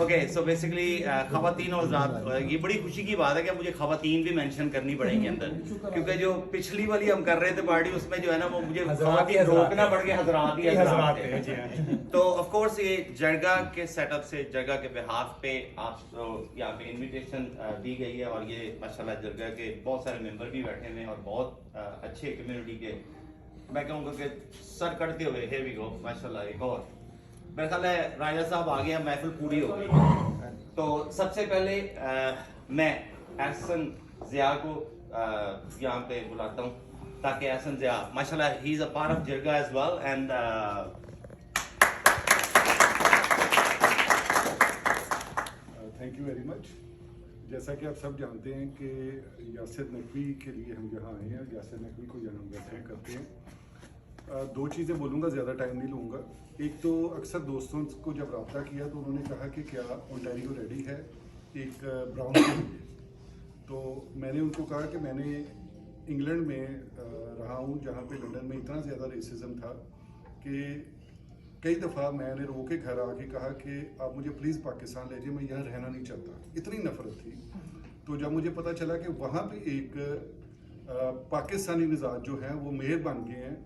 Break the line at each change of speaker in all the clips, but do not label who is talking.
Okay so basically ख़वातीन और हज़रात, ये बड़ी खुशी की बात है कि मुझे ख़वातीन भी मेंशन करनी पड़ेंगी अंदर, क्योंकि जो पिछली वाली हम कर रहे थे पार्टी उसमें जो है ना वो मुझे ख़वातीन रोकना पड़ गया, हज़रात ही हज़रात थे। तो ऑफ कोर्स ये जरगा के सेटअप से, जरगा के बिहाफ पे आप यहाँ पे इन्विटेशन दी गई है और ये माशाल्लाह जरगा के बहुत सारे मेंबर भी बैठे हुए हैं और बहुत अच्छे कम्युनिटी के, मैं कहूँगा कि सर कटते हुए here we go माशाल्लाह। एक और मेरा ख्याल है राजा साहब आ गए हैं, महफिल पूरी हो गई। तो सबसे पहले मैं एहसन ज़िया को यहाँ पे बुलाता हूँ ताकि एहसन ज़िया माशाल्लाह he is a part of jirga as well and
thank you very much. जैसा कि आप सब जानते हैं कि यासिर नकवी के लिए हम यहाँ आए हैं, यासिर नकवी को जन्मदिन करते हैं। दो चीज़ें बोलूँगा, ज़्यादा टाइम नहीं लूँगा। एक तो अक्सर दोस्तों को जब रब्ता किया तो उन्होंने कहा कि क्या ओंटारियो रेडी है एक ब्राउन के लिए, तो मैंने उनको कहा कि मैंने इंग्लैंड में रहा हूँ जहाँ पे लंदन में इतना ज़्यादा रेसिज्म था कि कई दफ़ा मैंने रो के घर आके कहा कि आप मुझे प्लीज़ पाकिस्तान ले जाइए, मैं यहाँ रहना नहीं चाहता, इतनी नफरत थी। तो जब मुझे पता चला कि वहाँ पे एक पाकिस्तानी मिजाज जो हैं वो मेयर बन गए हैं,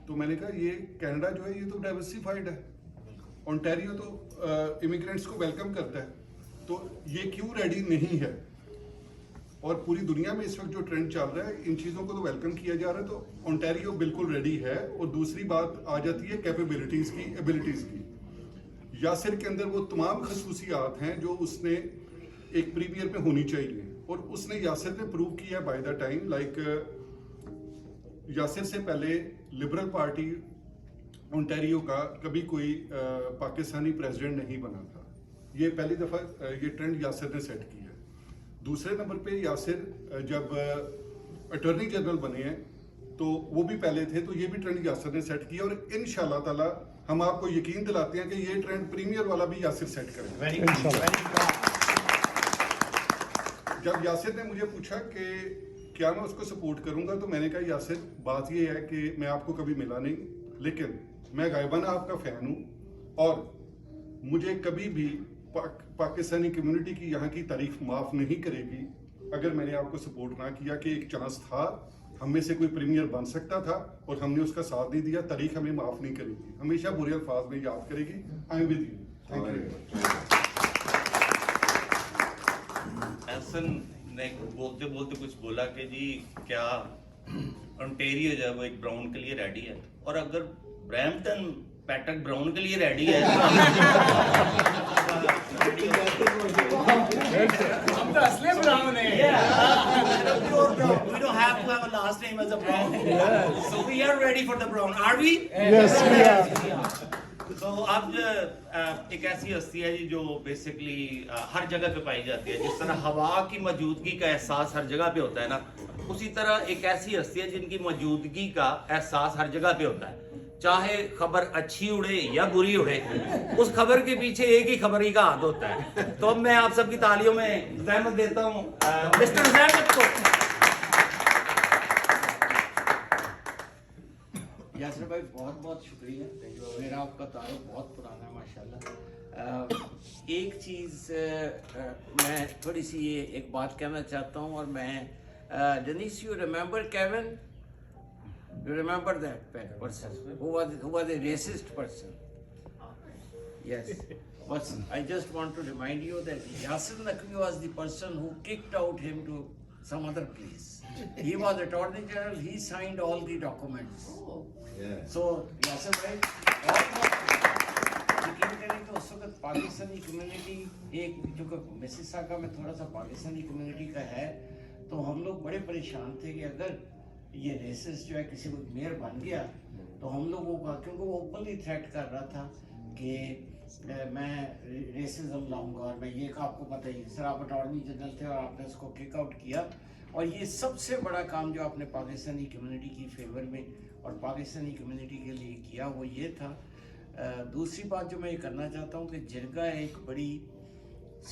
तो मैंने कहा ये कनाडा जो है ये तो डाइवर्सिफाइड है, ओंटारियो तो इमिग्रेंट्स को वेलकम करता है, तो ये क्यों रेडी नहीं है। और पूरी दुनिया में इस वक्त जो ट्रेंड चल रहा है इन चीज़ों को तो वेलकम किया जा रहा है, तो ओंटारियो बिल्कुल रेडी है। और दूसरी बात आ जाती है कैपेबिलिटीज़ की, एबिलिटीज़ की। यासिर के अंदर वो तमाम खसूसियात हैं जो उसने एक प्रीमियर पे होनी चाहिए, और उसने यासिर ने प्रूव किया by the time. Like Yasir से पहले लिबरल पार्टी ओंटारियो का कभी कोई पाकिस्तानी प्रेसिडेंट नहीं बना था, ये पहली दफ़ा ये ट्रेंड यासिर ने सेट किया। दूसरे नंबर पे यासिर जब अटॉर्नी जनरल बने हैं तो वो भी पहले थे, तो ये भी ट्रेंड यासिर ने सेट किया, और इंशाल्लाह ताला हम आपको यकीन दिलाते हैं कि ये ट्रेंड प्रीमियर वाला भी यासिर सेट करेगा। जब यासिर ने मुझे पूछा कि क्या मैं उसको सपोर्ट करूंगा, तो मैंने कहा यासिर बात ये है कि मैं आपको कभी मिला नहीं, लेकिन मैं गायबाना आपका फ़ैन हूँ और मुझे कभी भी पाकिस्तानी कम्युनिटी की यहाँ की तारीफ माफ़ नहीं करेगी अगर मैंने आपको सपोर्ट ना किया। कि एक चांस था, हम में से कोई प्रीमियर बन सकता था और हमने उसका साथ नहीं दिया, तारीख हमें माफ़ नहीं करेगी, हमेशा बुरे अल्फाज में याद करेगी। I am with you, thank you.
Ehsan ने बोलते बोलते कुछ बोला कि जी क्या ओंटारियो जो है वो एक ब्राउन के लिए रेडी है, और अगर ब्रैम्पटन पैटर्न ब्राउन के लिए रेडी है
हम तो असली ब्राउन हैं।
We don't have to have a last name as a brown. So we are ready for the brown. Are we?
Yes, we are.
तो अब एक ऐसी हस्ती है जी जो बेसिकली हर जगह पे पाई जाती है। जिस तरह हवा की मौजूदगी का एहसास हर जगह पे होता है ना, उसी तरह एक ऐसी हस्ती है जिनकी मौजूदगी का एहसास हर जगह पे होता है। चाहे खबर अच्छी उड़े या बुरी उड़े, उस खबर के पीछे एक ही खबर ही का हाथ होता है। तो अब मैं आप सबकी तालियों में ज़हमत देता हूँ मिस्टर ज़हमत को।
यासर भाई बहुत बहुत शुक्रिया, मेरा आपका तारुफ बहुत पुराना है माशाल्लाह। एक चीज़ मैं थोड़ी सी ये एक बात कहना चाहता हूँ, और मैं Janice you remember Kevin, you remember that person who was a racist person? Yes, but I just want to remind you that Yasir Naqvi was the person who kicked out him to some other place. He was attorney general, he signed all the documents. So Yasir bhai, यकीन करें तो उस वक्त Pakistani community एक जो Mississauga में थोड़ा सा पाकिस्तानी कम्युनिटी का है, तो हम लोग बड़े परेशान थे कि अगर ये रेसिस जो है किसी को मेयर बन गया तो हम लोगों का, क्योंकि वो ओपनली थ्रेट कर रहा था कि मैं रेसिज्म लाऊंगा, और मैं ये आपको पता ही सर, आप अटॉर्नी जनरल थे और आपने उसको किक आउट किया। और ये सबसे बड़ा काम जो आपने पाकिस्तानी कम्युनिटी की फेवर में और पाकिस्तानी कम्युनिटी के लिए किया वो ये था। दूसरी बात जो मैं ये करना चाहता हूँ कि जिरगा एक बड़ी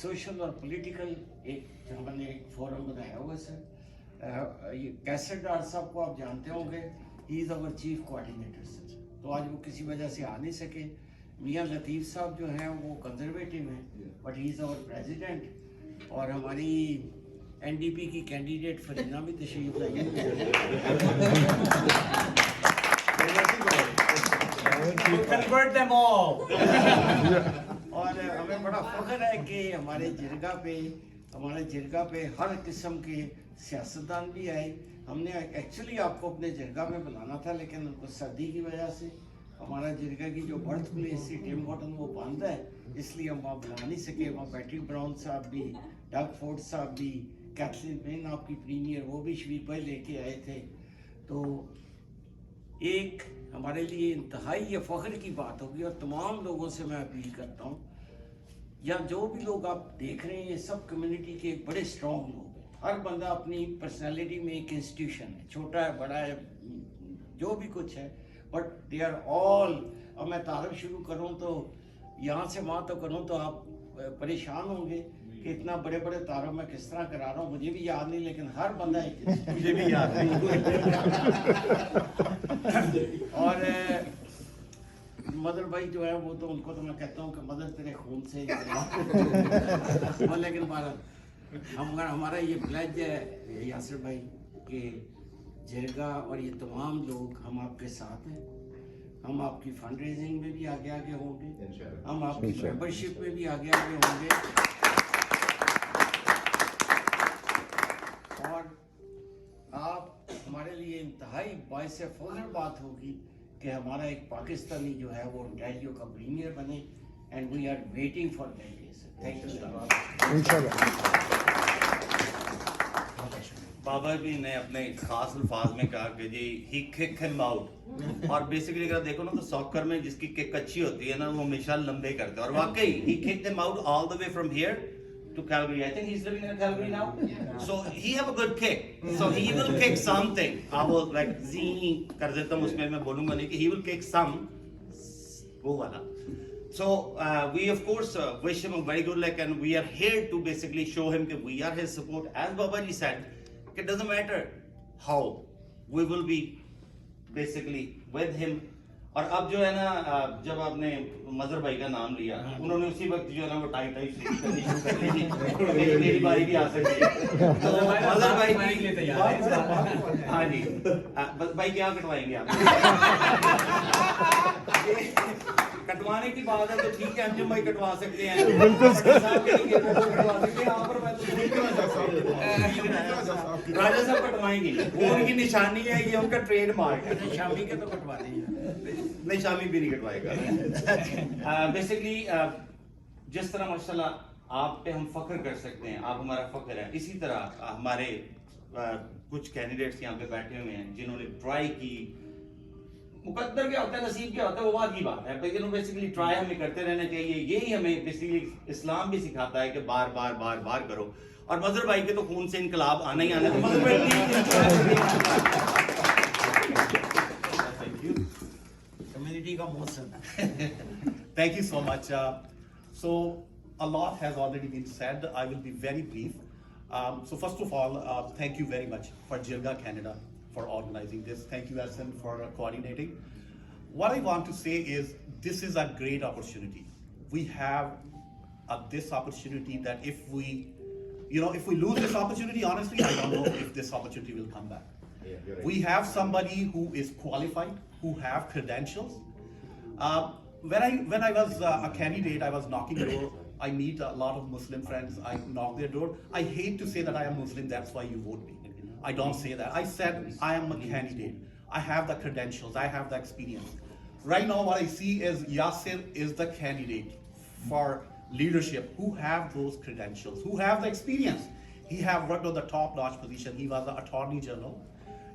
सोशल और पॉलिटिकल एक हमने एक फोरम बनाया हुआ सर। ये कैसेट डार साहब को आप जानते होंगे, he is our chief coordinator sir. तो आज वो किसी वजह से आ नहीं सके, मियाँ लतीफ़ साहब जो हैं वो कंजर्वेटिव हैं, but he is our president. और हमारी एनडीपी की कैंडिडेट फरीना भी तशरीफ लाई है।
Convert them all.
और हमें बड़ा फख्र है कि हमारे जिरगा पे हर किस्म के सियासतदान भी आए। हमने एक्चुअली आपको अपने जिरगा में बुलाना था, लेकिन उनको सर्दी की वजह से हमारा जिरगा की जो बर्थ प्लेस थी टिम बॉटन वो बंद है, इसलिए हम वहाँ बुला नहीं सके। वहाँ पैट्रिक ब्राउन साहब भी, डग फोर्ड साहब भी, कैथलीन पेन आपकी प्रीमियर, वो भी शरीफ भाई लेके आए थे। तो एक हमारे लिए इंतहाई ये फ़ख्र की बात होगी। और तमाम लोगों से मैं अपील करता हूँ, या जो भी लोग आप देख रहे हैं, ये सब कम्युनिटी के बड़े स्ट्रॉन्ग लोग हैं। हर बंदा अपनी पर्सनालिटी में एक इंस्टीट्यूशन है, छोटा है बड़ा है जो भी कुछ है, बट दे आर ऑल। अब मैं तारीफ शुरू करूँ तो यहाँ से वहाँ तो करूँ तो आप परेशान होंगे कि इतना बड़े बड़े तारों में किस तरह करा रहा हूँ, मुझे भी याद नहीं, लेकिन हर बंदा एक
मुझे भी याद है।
और मदर भाई जो है वो तो उनको तो मैं कहता हूँ कि मदर तेरे खून से लेकिन हमारा ये प्लेज है यासिर भाई कि जिरगा और ये तमाम लोग हम आपके साथ हैं। हम आपकी फंड रेजिंग में भी आगे आगे होंगे, हम आपकी मेंबरशिप में भी आगे आगे होंगे। और आप हमारे लिए इंतहाई बाइस फ़ख्र बात होगी कि हमारा एक पाकिस्तानी जो है वो रेडियो का प्रीमियर बने, and we are waiting for that. Thank you.
बाबा भी ने अपने खास अल्फाज में कहा कि जी ही किक हिम आउट, और बेसिकली अगर देखो ना तो सॉकर में जिसकी किक अच्छी होती है ना वो हमेशा लंबे करते हैं, और वाकई ही kick him out all the way from here to Calgary. I think he's living in Calgary now. Yeah. So he have a good kick. So he will kick something. I will like zing कर देता हूँ उसमें, मैं बोलूँगा नहीं कि he will kick some वो वाला. So we of course wish him a very good luck, and we are here to basically show him that we are his support. As Babaji said, it doesn't matter how, we will be basically with him. और अब जो है ना, जब आपने मजर भाई का नाम लिया, उन्होंने उसी वक्त जो है ना वो टाई शुरू कर दी थी। मेरी बारी भी आ सकती है। तो मजर भाई के लिए तैयार है। हाँ जी, बस भाई क्या कटवाएंगे आप? कटवाने की बात है तो ठीक है, अंजुम भाई कटवा सकते हैं, बिल्कुल कटवा सकते हैं। राजा साहब कटवाएंगे, वो उनकी निशानी है, ये उनका ट्रेडमार्क है।
शामी के तो कटवा देंगे,
नहीं शामी भी नहीं कटवाएगा। बेसिकली जिस तरह माशाल्लाह आप पे हम फख्र कर सकते हैं, आप हमारा फख्र है, इसी तरह हमारे कुछ कैंडिडेट्स यहाँ पे बैठे हुए हैं जिन्होंने ट्राई की। मुकद्दर क्या होता है, नसीब क्या होता है, वो बात की बात है, लेकिन बेसिकली ट्राई हमें करते रहना चाहिए। यही हमें बेसिकली इस्लाम भी सिखाता है कि बार बार बार बार करो। और मजर भाई के तो खून से इनकलाब आना ही आना है।
कम्युनिटी का मौसम।
Thank you so much. So a lot has already been said. I will be very brief. So first of all, thank you very much for Jirga Canada for organizing this. Thank you, Ehssan, for coordinating. What I want to say is this is a great opportunity. We have this opportunity that if we lose this opportunity, honestly, I don't know if this opportunity will come back. We have somebody who is qualified, who have credentials. When I was a candidate, I was knocking the door. I meet a lot of Muslim friends. I knock their door. I hate to say that I am Muslim, that's why you vote me. I don't say that. I said I am a candidate. I have the credentials. I have the experience. Right now what I see is Yasir is the candidate for leadership who have those credentials, who have the experience. He have worked on the top-notch position. He was the Attorney General.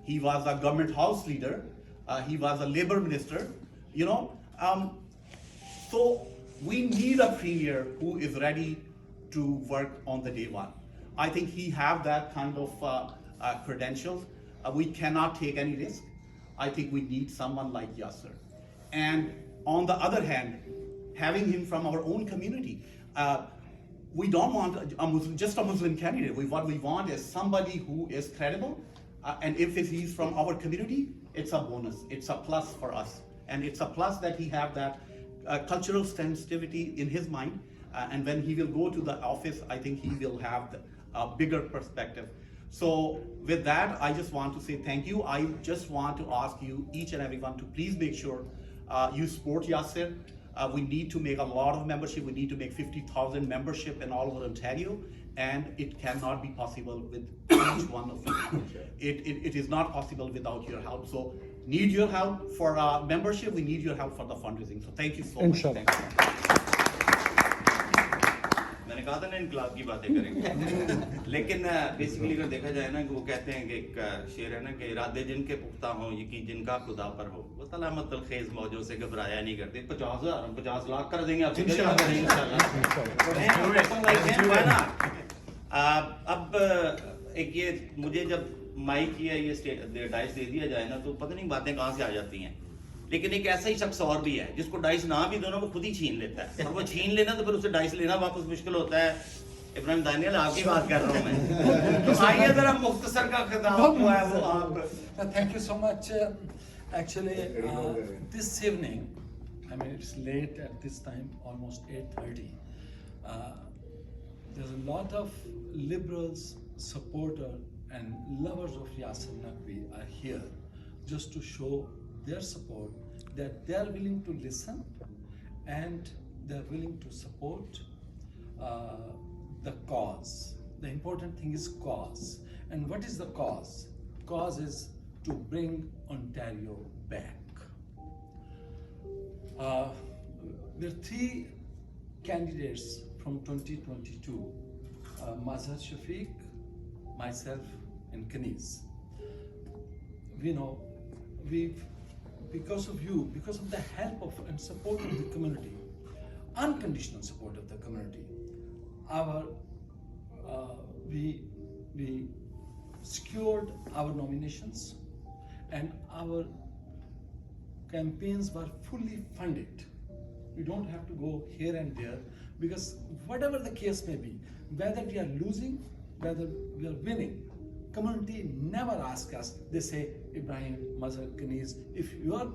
He was a government house leader. He was a labor minister. So we need a premier who is ready to work on the day one. I think he have that kind of credentials. We cannot take any risk. I think we need someone like Yasir. And on the other hand, having him from our own community, we don't want just a Muslim candidate. What we want is somebody who is credible, and if he's from our community, it's a bonus. It's a plus for us, and it's a plus that he have that cultural sensitivity in his mind, and when he will go to the office, I think he will have a bigger perspective. So with that, I just want to say thank you. I just want to ask you, each and everyone, to please make sure you support Yasir. We need to make a lot of membership. We need to make 50,000 membership in all over Ontario, and it cannot be possible with each one of you. It is not possible without your help. So need your help for membership. We need your help for the fundraising. So thank you so much. Thank you.
मैंने कहा था ना इनकलाब की बातें करेंगे, लेकिन basically अगर देखा जाए ना कि वो कहते हैं कि एक शेर है ना कि इरादे जिनके पुख्ता हों, यकीन जिनका खुदा पर हो, वो तलामत खेज मौजों से घबराया नहीं करते। 50,000 हम 50 लाख कर देंगे आपसे इंशाल्लाह। अब एक ये मुझे जब माइक या ये डाइस दे दिया जाए ना तो पता नहीं बातें कहाँ से आ जाती हैं, लेकिन एक ऐसा ही शख्स और भी है जिसको डाइस ना भी दो ना वो खुद ही छीन लेता है, और वो छीन लेना तो फिर उसे डाइस लेना वापस मुश्किल होता है। इब्राहिम दानियल आपकी बात कर रहा हूँ मैं, तो आइए जरा मुख्तसर का खिताब हुआ है वो आप।
Thank you so much. Actually, this evening, I mean it's late at this time, almost 8:30. There's a lot of liberals, supporters and lovers of Yasir Naqvi are here just to show their support, that they are willing to listen and they are willing to support the cause. The important thing is cause. And what is the cause? Cause is to bring Ontario back. There are 3 candidates from 2022, Mazhar Shafiq, myself and Kaniz. We know because of you, because of the help of and support of the community, unconditional support of the community, we secured our nominations and our campaigns were fully funded. We don't have to go here and there, because whatever the case may be, whether we are losing, whether we are winning, community never asks us. They say, Ibrahim, Mazhar, Kaniz, if you are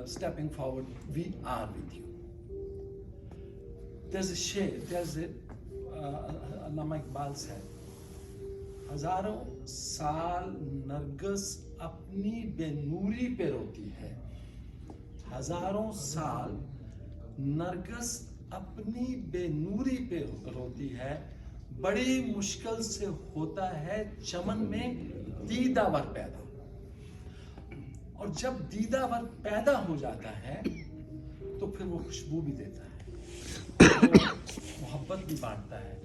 stepping forward, we are with you. There's a shade, Allama Iqbal said, हजारों साल नरगिस अपनी बेनूरी पे रोती है, हजारों साल नरगिस अपनी बेनूरी पे रोती है, बड़ी मुश्किल से होता है चमन में दीदावर पैदा, और जब दीदावर पैदा हो जाता है तो फिर वो खुशबू भी देता है, मोहब्बत भी बांटता है।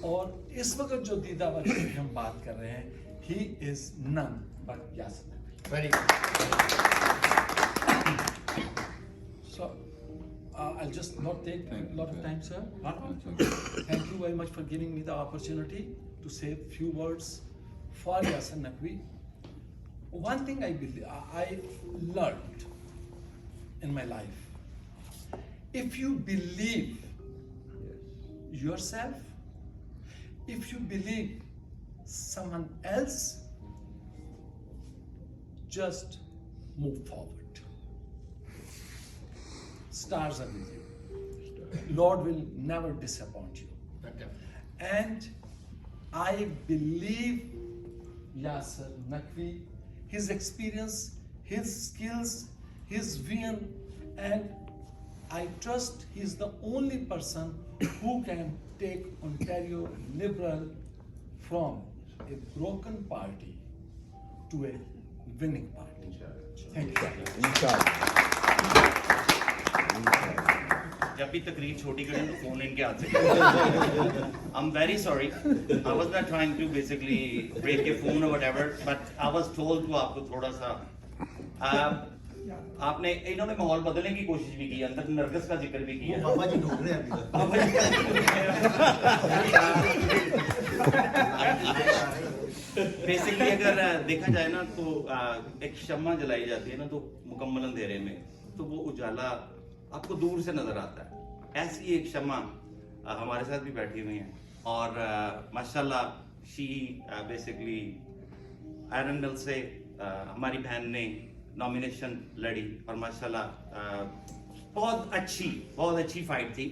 और इस वक्त जो दीदावर की हम बात कर रहे हैं, he is none but Yasir.
Very good.
So I'll just not take a lot of time, sir. Thank you very much for giving me the opportunity to say a few words for Yasir Naqvi. One thing I learned in my life: if you believe yourself, if you believe someone else, just move forward. Stars are with you. Lord will never disappoint you. And I believe Yasir Naqvi, his experience, his skills, his vision, and I trust he's the only person who can take Ontario Liberal from a broken party to a winning party. Thank you.
जब भी तकरीब छोटी करें तो phone इनके हाथ से। I'm very sorry. I was not trying to basically break your phone or whatever, but I was told to आपको थोड़ा सा आपने इन्होंने माहौल बदलने की कोशिश भी की, अंदर नरगिस का जिक्र भी किया।
बाबा जी ढूंढ रहे हैं
बेसिकली अगर देखा जाए ना तो एक शम्मा जलाई जाती है ना तो मुकम्मल अंधेरे में तो वो उजाला आपको दूर से नजर आता है। ऐसी एक शम्मा हमारे साथ भी बैठी हुई हैं और माशाल्लाह शी बेसिकली आयरन से हमारी बहन ने नॉमिनेशन लड़ी और माशाल्लाह बहुत अच्छी फाइट थी.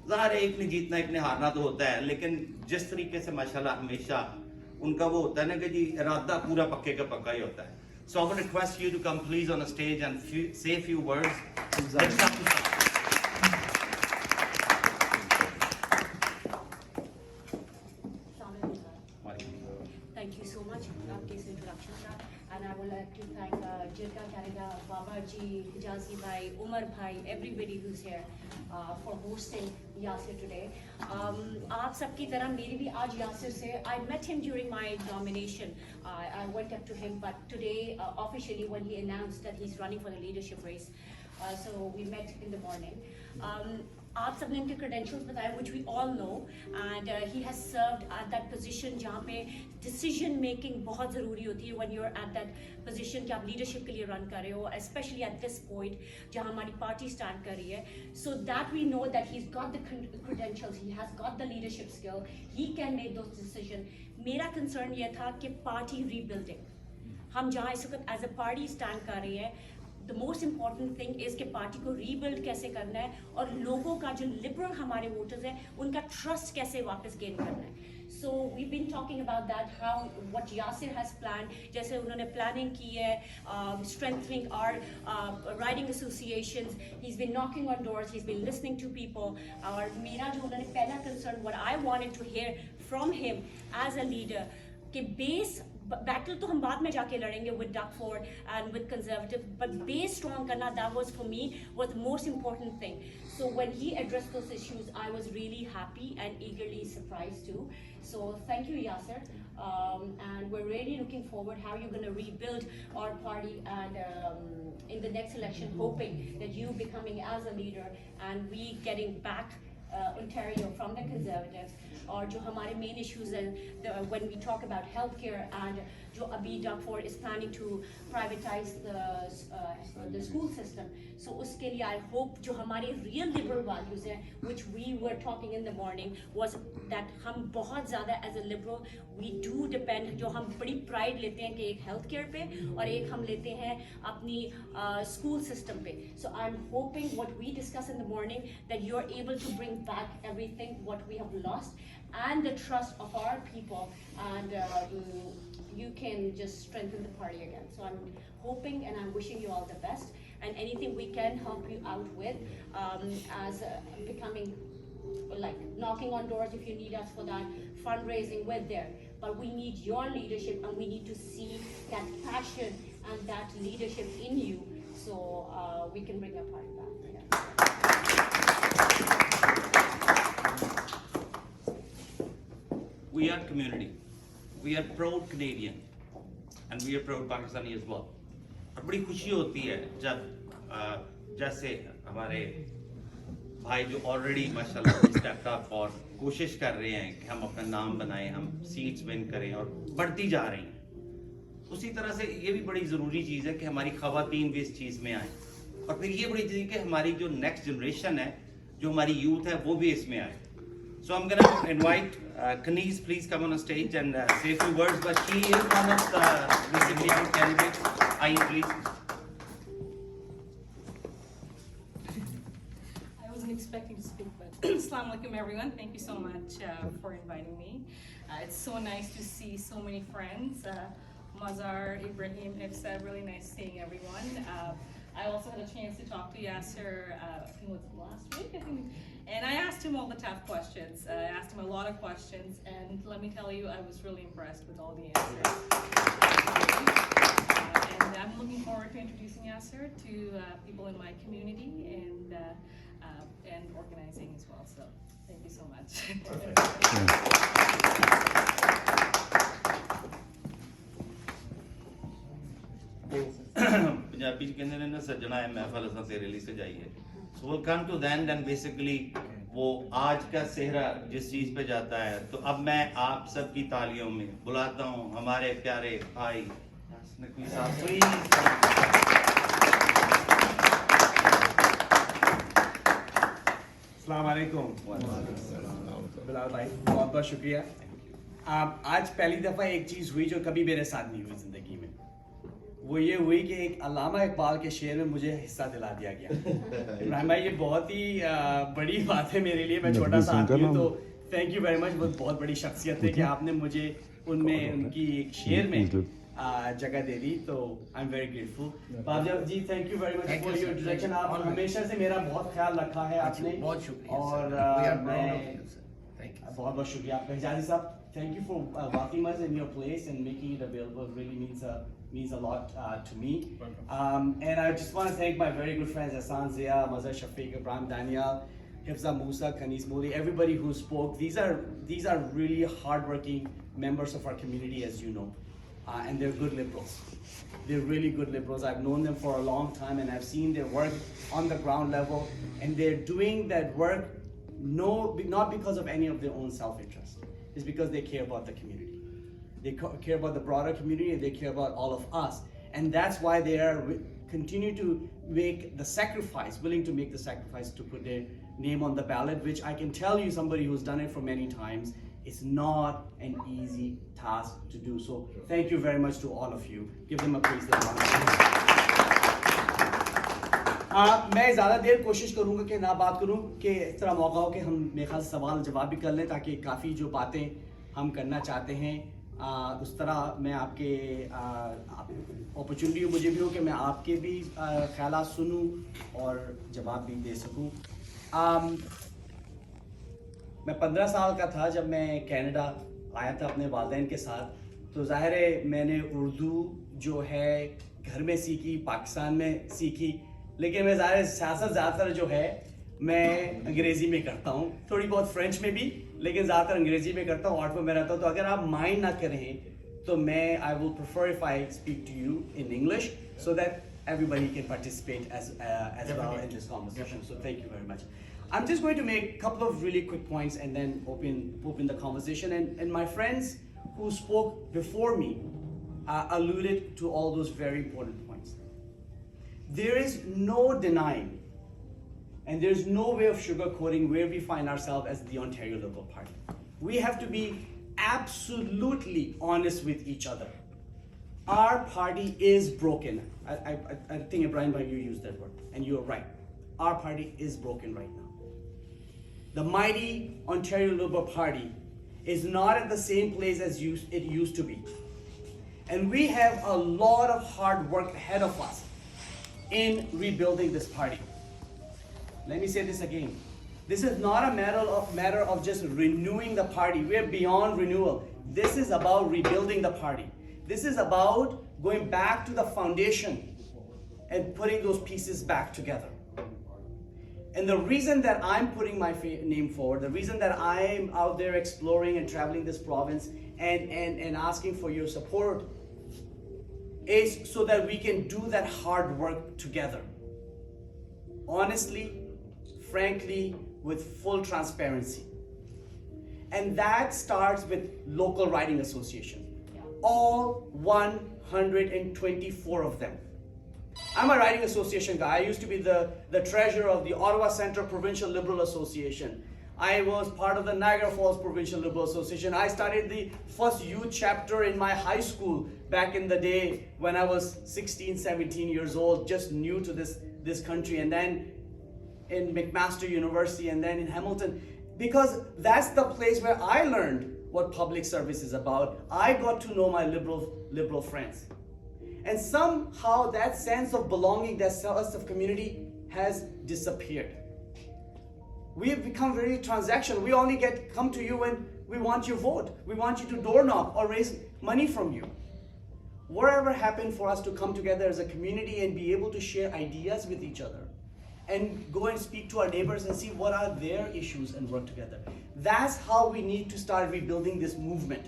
ज़ाहिर है एक ने जीतना एक ने हारना तो होता है, लेकिन जिस तरीके से माशाल्लाह हमेशा उनका वो होता है ना कि जी इरादा पूरा पक्के का पक्का ही होता है. So I would request you to come please on the stage and say a few words. Let's start with Saga.
Thank you so much आपके इस introduction का, and I would like to thank Jirga, Keeneडा, Baba ji, Hijazī भाई, उमर भाई, everybody who's here for hosting Yasir today. आप सबकी तरह मेरी भी आज यासिर से, I met him during my nomination. I went up to him, but today officially when he announced that he's running for the leadership race, so we met in the morning. आप सबने इनके credentials बताए, which we all know, and he has served at that position जहाँ पे decision making बहुत ज़रूरी होती है when you're at that position कि आप leadership के लिए run कर रहे हो, especially at this point जहाँ हमारी party stand कर रही है. So that we know that he's got the credentials, he has got the leadership skill, he can make those decisions. मेरा concern ये था कि party rebuilding, हम जहाँ इस वक्त as a party stand कर रहे हैं, the most important thing is कि पार्टी को रीबिल्ड कैसे करना है और लोगों का जो लिबरल हमारे वोटर्स हैं उनका ट्रस्ट कैसे वापस गेन करना है. So we've been talking about that, how what Yasir has planned, जैसे उन्होंने planning की है, strengthening our riding associations, he's been knocking on doors, he's been listening to people. और मेरा जो उन्होंने पहला concern, what I wanted to hear from him as a leader, कि base बैटल तो हम बाद में जाके लड़ेंगे with Duck Ford and with Conservative, but base strong करना, that was for me was the most important thing. So when he addressed those issues, I was really happy and eagerly surprised too. So thank you, Yasir, and we're really looking forward how you're going to rebuild our party and in the next election, hoping that you becoming as a leader and we getting back Ontario from the Conservatives. और जो हमारे main issues हैं, when we talk about healthcare and जो अभी Duck Ford is planning to privatize the school system, so उसके लिए I hope जो हमारे real liberal values हैं, which we were talking in the morning, was that हम बहुत ज़्यादा as a liberal we do depend, जो हम बड़ी pride लेते हैं कि एक healthcare पे और एक हम लेते हैं अपनी school system पे. So I'm hoping what we discuss in the morning that you're able to bring back everything what we have lost and the trust of our people, and you can just strengthen the party again. So I'm hoping and I'm wishing you all the best, and anything we can help you out with as becoming like knocking on doors if you need us for that, fundraising, we're there. But we need your leadership and we need to see that passion and that leadership in you, so we can bring our party back.
We are community, we are proud Canadian and we are proud Pakistani as well. और बड़ी खुशी होती है जब जैसे हमारे भाई जो ऑलरेडी माशाल्लाह स्टेप अप और कोशिश कर रहे हैं कि हम अपना नाम बनाएं, हम सीट्स विन करें और बढ़ती जा रही हैं, उसी तरह से ये भी बड़ी ज़रूरी चीज़ है कि हमारी ख़वातीन भी इस चीज़ में आएँ, और फिर ये बड़ी चीज़ है कि हमारी जो नेक्स्ट जनरेशन है, जो हमारी यूथ है, वो भी इसमें आए. So I'm going to invite Kaniz, please come on the stage and say a few words, but she is one of the basically our candidates. Aye, please.
I wasn't expecting to speak, but Assalamu alaikum everyone. Thank you so much for inviting me. It's so nice to see so many friends. Mazar, Ibrahim, Efsa, really nice seeing everyone. I also had a chance to talk to Yasir, I think it was last week, and I asked him all the tough questions. I asked him a lot of questions, and let me tell you, I was really impressed with all the answers. And I'm looking forward to introducing Yasir to people in my community and organizing as well. So thank you so much.
Punjabi कहते हैं ना सजना है महफल असा तेरे लिए सजाई है. So we'll come to then basically वो आज का सेहरा जिस चीज पे जाता है, तो अब मैं आप सबकी तालियों में बुलाता हूँ हमारे प्यारे भाई नकवी साहब, प्लीज.
अस्सलाम वालेकुम. बिलाल भाई बहुत बहुत शुक्रिया. आज पहली दफ़ा एक चीज़ हुई जो कभी मेरे साथ नहीं हुई ज़िंदगी में. وہ یہ ہوئی کہ ایک علامہ اقبال کے شعر میں مجھے حصہ دلا دیا گیا. ابراہیم بھائی یہ بہت ہی بڑی بات ہے میرے لیے, میں چھوٹا سا آدمی ہوں, تو تھینک یو ویری مچ. وہ بہت بڑی شخصیت ہے کہ آپ نے مجھے ان میں ان کی ایک شعر میں جگہ دے دی, تو آئی ایم ویری گریٹفل. بابجا ji thank you very much for your introduction. آپ ہمیشہ سے میرا بہت خیال رکھا ہے آپ نے,
بہت شکریہ.
اور میں بہت بہت شکریہ آپ کا. حجازی صاحب thank you for welcoming us in your place and making it available. It really means a lot to me. And I just want to thank my very good friends Ahsan, Zia, Mazhar Shafiq, Ibrahim, Daniel, Hifza Musa, Kanis Moli, everybody who spoke. These are really hardworking members of our community, as you know, and they're good liberals. They're really good liberals. I've known them for a long time, and I've seen their work on the ground level, and they're doing that work not because of any of their own self-interest. It's because they care about the community. They care about the broader community, and they care about all of us. And that's why they are continue to make the sacrifice, willing to make the sacrifice to put their name on the ballot, which I can tell you, somebody who's done it for many times, it's not an easy task to do. So thank you very much to all of you. Give them a praise. میں زیادہ دیر کوشش کروں گا کہ نہ بات کروں, کہ اس طرح موقع ہو کہ ہم میرے خیال سوال جواب بھی کر لیں, تاکہ کافی جو باتیں ہم کرنا چاہتے ہیں اس طرح میں آپ کے اپرچونٹی مجھے بھی ہو کہ میں آپ کے بھی خیالات سنوں اور جواب بھی دے سکوں. میں 15 سال کا تھا جب میں کینیڈا آیا تھا اپنے والدین کے ساتھ. تو ظاہر ہے میں نے اردو جو ہے گھر میں سیکھی, پاکستان میں سیکھی, لیکن میں ظاہر سیاست زیادہ تر جو ہے میں انگریزی میں کرتا ہوں, تھوڑی بہت فرینچ میں بھی, لیکن زیادہ تر انگریزی میں کرتا ہوں, آرٹ میں رہتا ہوں. تو اگر آپ مائنڈ نہ کریں تو میں I will prefer if I speak to you in English, so that everybody can participate as well in this conversation. So thank you very much. I'm just going to make a couple of really quick points and then open the conversation. And my friends who spoke before me alluded to all those very important points. There is no denying, and there's no way of sugarcoating where we find ourselves as the Ontario Liberal Party. We have to be absolutely honest with each other. Our party is broken. I think Ibrahim bhai, you used that word, and you're right. Our party is broken right now. The mighty Ontario Liberal Party is not at the same place as it used to be. And we have a lot of hard work ahead of us in rebuilding this party. Let me say this again. This is not a matter of just renewing the party. We're beyond renewal. This is about rebuilding the party. This is about going back to the foundation and putting those pieces back together. And the reason that I'm putting my name forward, the reason that I'm out there exploring and traveling this province and asking for your support is so that we can do that hard work together. Honestly, frankly, with full transparency. And that starts with local riding associations. All 124 of them. I'm a riding association guy. I used to be the treasurer of the Ottawa Centre Provincial Liberal Association. I was part of the Niagara Falls Provincial Liberal Association. I started the first youth chapter in my high school back in the day when I was 16, 17 years old, just new to this country, and then in McMaster University, and then in Hamilton, because that's the place where I learned what public service is about. I got to know my liberal friends. And somehow that sense of belonging, that sense of community has disappeared. We have become very transactional. We only come to you when we want your vote. We want you to door knock or raise money from you. Whatever happened for us to come together as a community and be able to share ideas with each other and go and speak to our neighbors and see what are their issues and work together. That's how we need to start rebuilding this movement.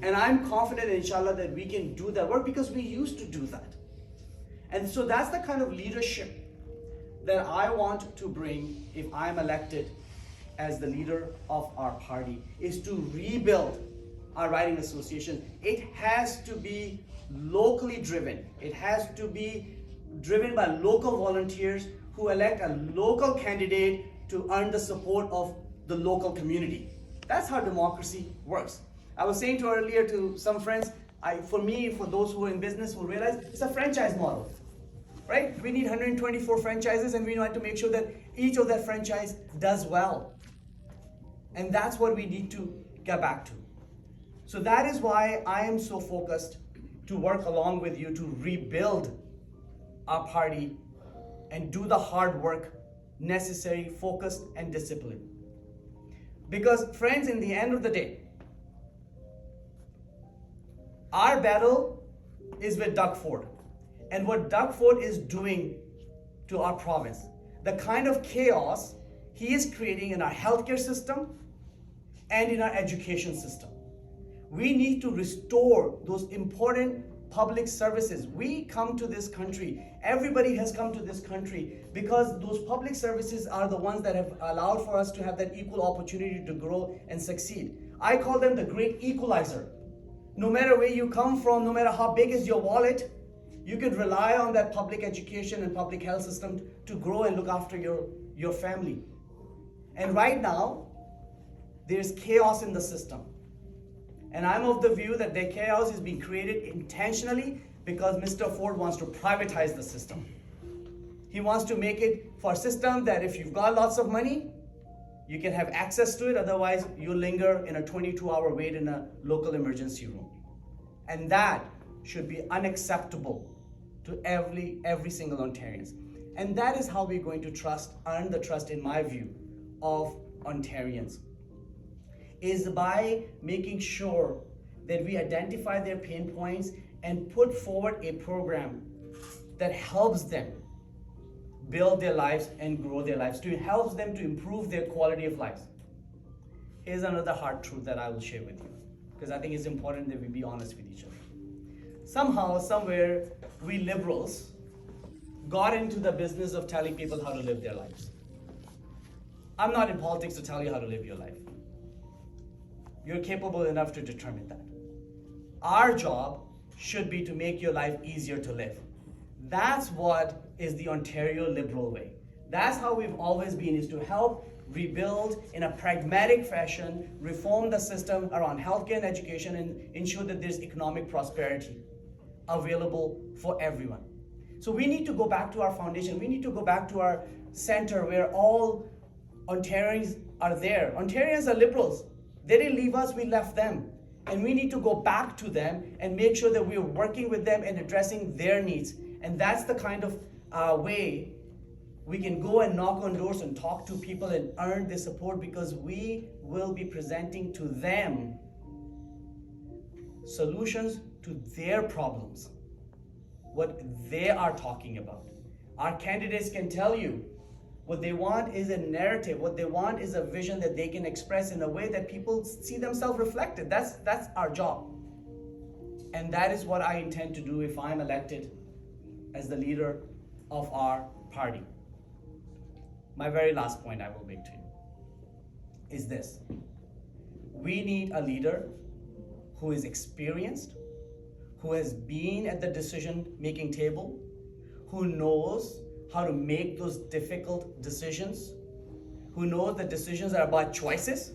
And I'm confident, inshallah, that we can do that work because we used to do that. And so that's the kind of leadership that I want to bring if I'm elected as the leader of our party, is to rebuild our riding association. It has to be locally driven. It has to be driven by local volunteers who elect a local candidate to earn the support of the local community. That's how democracy works. I was saying earlier to some friends, For me, for those who are in business will realize it's a franchise model, right? We need 124 franchises, and we want to make sure that each of that franchise does well. And that's what we need to get back to. So that is why I am so focused to work along with you to rebuild our party and do the hard work necessary, focused and disciplined. Because friends, in the end of the day, our battle is with Doug Ford. And what Doug Ford is doing to our province, the kind of chaos he is creating in our healthcare system and in our education system. We need to restore those important public services. We come to this country, everybody has come to this country because those public services are the ones that have allowed for us to have that equal opportunity to grow and succeed. I call them the great equalizer. No matter where you come from, no matter how big is your wallet, you can rely on that public education and public health system to grow and look after your family. And right now, there's chaos in the system. And I'm of the view that the chaos is being created intentionally because Mr. Ford wants to privatize the system. He wants to make it for a system that if you've got lots of money, you can have access to it, otherwise you linger in a 22-hour wait in a local emergency room. And that should be unacceptable to every single Ontarian. And that is how we're going to earn the trust, in my view, of Ontarians, is by making sure that we identify their pain points and put forward a program that helps them build their lives and grow their lives, to help them to improve their quality of lives. Here's another hard truth that I will share with you, because I think it's important that we be honest with each other. Somehow, somewhere, we liberals got into the business of telling people how to live their lives. I'm not in politics to tell you how to live your life. You're capable enough to determine that. Our job should be to make your life easier to live. That's what is the Ontario liberal way. That's how we've always been, is to help rebuild in a pragmatic fashion, reform the system around healthcare and education, and ensure that there's economic prosperity available for everyone. So we need to go back to our foundation. We need to go back to our center where all Ontarians are there. Ontarians are liberals. They didn't leave us, we left them. And we need to go back to them and make sure that we're working with them and addressing their needs. And that's the kind of way we can go and knock on doors and talk to people and earn their support, because we will be presenting to them solutions to their problems, what they are talking about. Our candidates can tell you what they want is a narrative. What they want is a vision that they can express in a way that people see themselves reflected. That's our job. And that is what I intend to do if I'm elected as the leader of our party. My very last point I will make to you is this. We need a leader who is experienced, who has been at the decision-making table, who knows how to make those difficult decisions, who knows that decisions are about choices,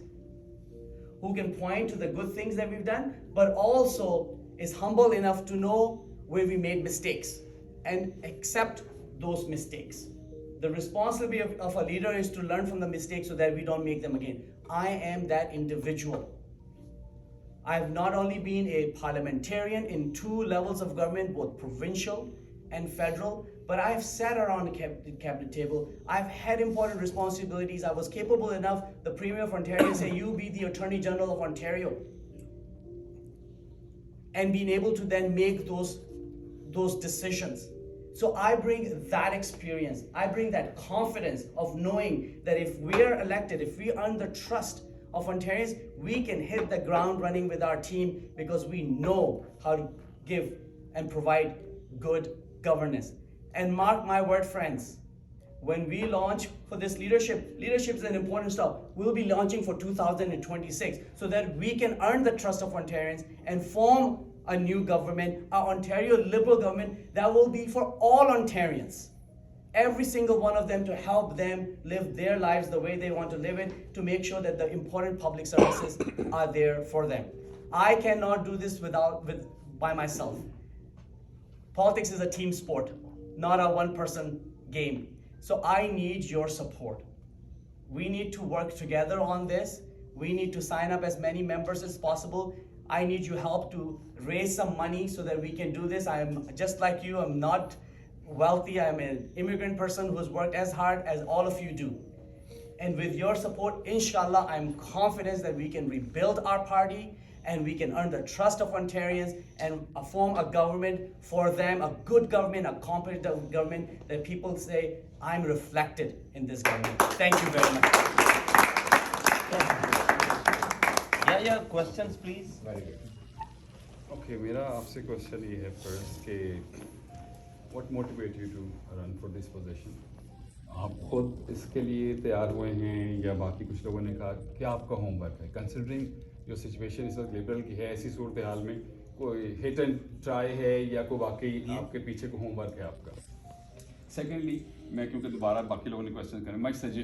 who can point to the good things that we've done, but also is humble enough to know where we made mistakes and accept those mistakes. The responsibility of a leader is to learn from the mistakes so that we don't make them again. I am that individual. I have not only been a parliamentarian in 2 levels of government, both provincial and federal, but I have sat around the cabinet table. I've had important responsibilities. I was capable enough, the Premier of Ontario say, you be the Attorney General of Ontario. And being able to then make those decisions. So I bring that experience. I bring that confidence of knowing that if we're elected, if we earn the trust of Ontarians, we can hit the ground running with our team, because we know how to give and provide good governance. And mark my word, friends, when we launch for this leadership is an important step. We'll be launching for 2026 so that we can earn the trust of Ontarians and form a new government, an Ontario Liberal government that will be for all Ontarians. Every single one of them, to help them live their lives the way they want to live it, to make sure that the important public services are there for them. I cannot do this by myself. Politics is a team sport, not a one-person game. So I need your support. We need to work together on this. We need to sign up as many members as possible. I need your help to raise some money so that we can do this. I am just like you. I'm not wealthy. I'm an immigrant person who has worked as hard as all of you do. And with your support, inshallah, I'm confident that we can rebuild our party and we can earn the trust of Ontarians and form a government for them, a good government, a competent government that people say, I'm reflected in this government. Thank you very much.
Yeah, questions please.
Very good. Okay, मेरा आपसे question ये है first कि what motivated you to run for this position? आप खुद इसके लिए तैयार हुए हैं या बाकी कुछ लोगों ने कहा क्या आपका होमवर्क है? कंसिडरिंग जो सिचुएशन इस वक्त लिबरल की है, ऐसी सूरत हाल में कोई हिट एंड ट्राई है या कोई वाकई आपके पीछे को होमवर्क है आपका? सेकेंडली मैं क्योंकि दोबारा बाकी लोगों ने क्वेश्चन करें, माय सजेशन